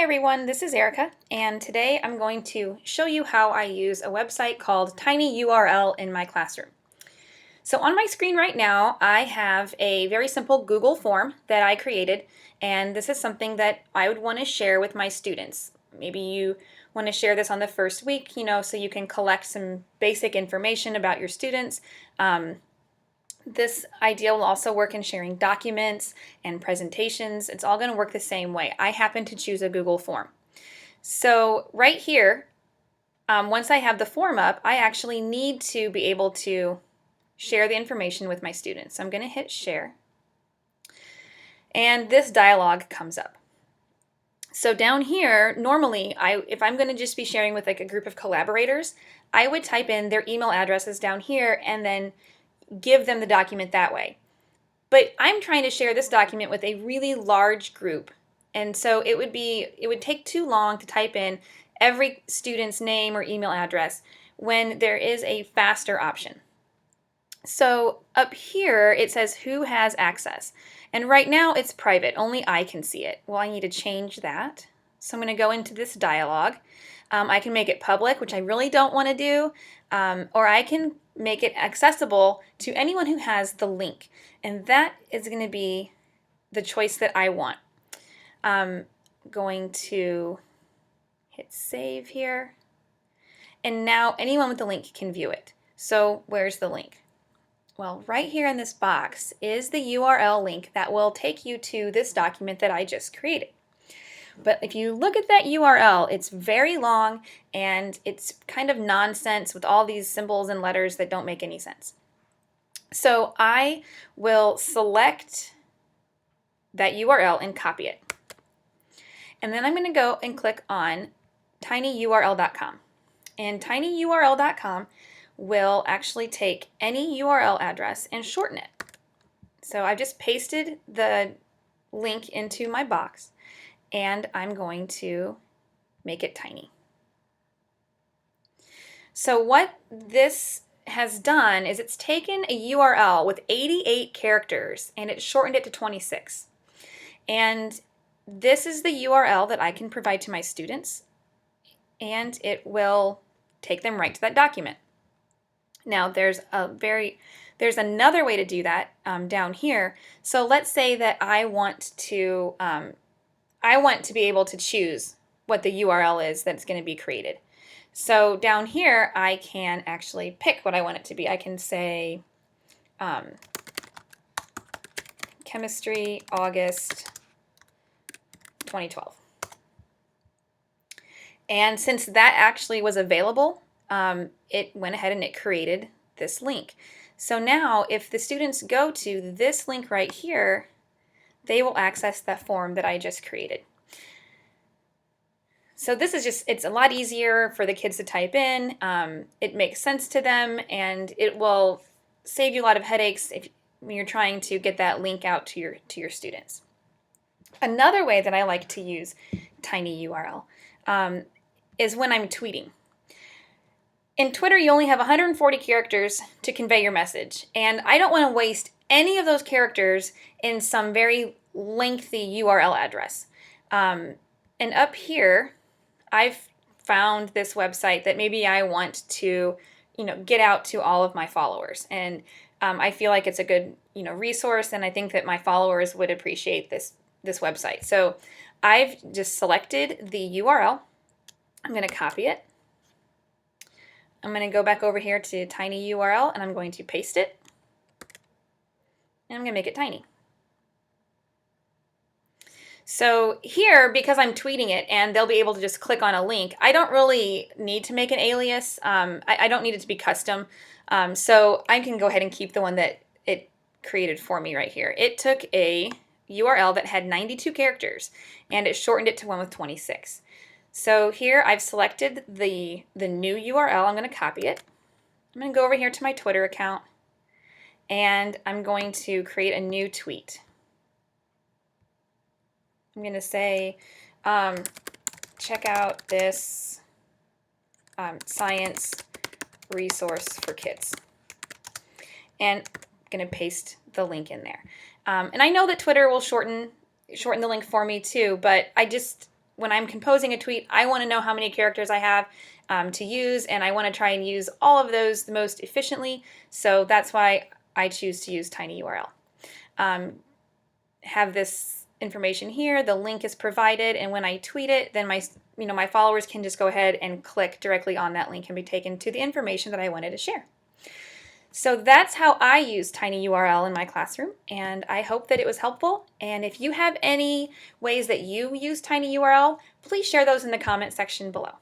everyone, this is Erica, and today I'm going to show you how I use a website called TinyUrl in my classroom. So on my screen right now, I have a very simple Google form that I created, and this is something that I would want to share with my students. Maybe you want to share this on the first week, so you can collect some basic information about your students. This idea will also work in sharing documents and presentations. It's all going to work the same way. I happen to choose a Google form. So right here, once I have the form up, I actually need to be able to share the information with my students. So I'm going to hit share. And this dialog comes up. So down here, normally, if I'm going to just be sharing with like a group of collaborators, I would type in their email addresses down here and then give them the document that way. But I'm trying to share this document with a really large group, and so it would take too long to type in every student's name or email address when there is a faster option. So up here it says who has access, and right now it's private, only I can see it. Well, I need to change that. So I'm going to go into this dialog. I can make it public, which I really don't want to do, or I can make it accessible to anyone who has the link, and that is going to be the choice that I want. I'm going to hit save here, and now anyone with the link can view it. So where's the link? Well, right here in this box is the URL link that will take you to this document that I just created. But if you look at that URL, it's very long and it's kind of nonsense with all these symbols and letters that don't make any sense. So I will select that URL and copy it. And then I'm going to go and click on tinyurl.com. And tinyurl.com will actually take any URL address and shorten it. So I've just pasted the link into my box, and I'm going to make it tiny. So what this has done is it's taken a URL with 88 characters and it's shortened it to 26. And this is the URL that I can provide to my students, and it will take them right to that document. Now there's another way to do that down here. So let's say that I want to be able to choose what the URL is that's going to be created. So down here, I can actually pick what I want it to be. I can say Chemistry, August 2012. And since that actually was available, it went ahead and it created this link. So now if the students go to this link right here, they will access that form that I just created. So this is it's a lot easier for the kids to type in. It makes sense to them, and it will save you a lot of headaches when you're trying to get that link out to your students. Another way that I like to use TinyUrl is when I'm tweeting. In Twitter, you only have 140 characters to convey your message, and I don't want to waste any of those characters in some very lengthy URL address. And up here, I've found this website that maybe I want to, get out to all of my followers, and I feel like it's a good, resource, and I think that my followers would appreciate this website. So I've just selected the URL. I'm going to copy it. I'm going to go back over here to TinyUrl, and I'm going to paste it, and I'm going to make it tiny. So here, because I'm tweeting it and they'll be able to just click on a link, I don't really need to make an alias. I don't need it to be custom. So I can go ahead and keep the one that it created for me right here. It took a URL that had 92 characters and it shortened it to one with 26. So here I've selected the new URL. I'm going to copy it. I'm going to go over here to my Twitter account, and I'm going to create a new tweet. I'm going to say, check out this science resource for kids. And I'm going to paste the link in there. And I know that Twitter will shorten the link for me too, but when I'm composing a tweet, I want to know how many characters I have to use, and I want to try and use all of those the most efficiently. So that's why I choose to use TinyURL. Have this information here. The link is provided, and when I tweet it, then my followers can just go ahead and click directly on that link and be taken to the information that I wanted to share. So that's how I use TinyURL in my classroom, and I hope that it was helpful. And if you have any ways that you use TinyURL, please share those in the comment section below.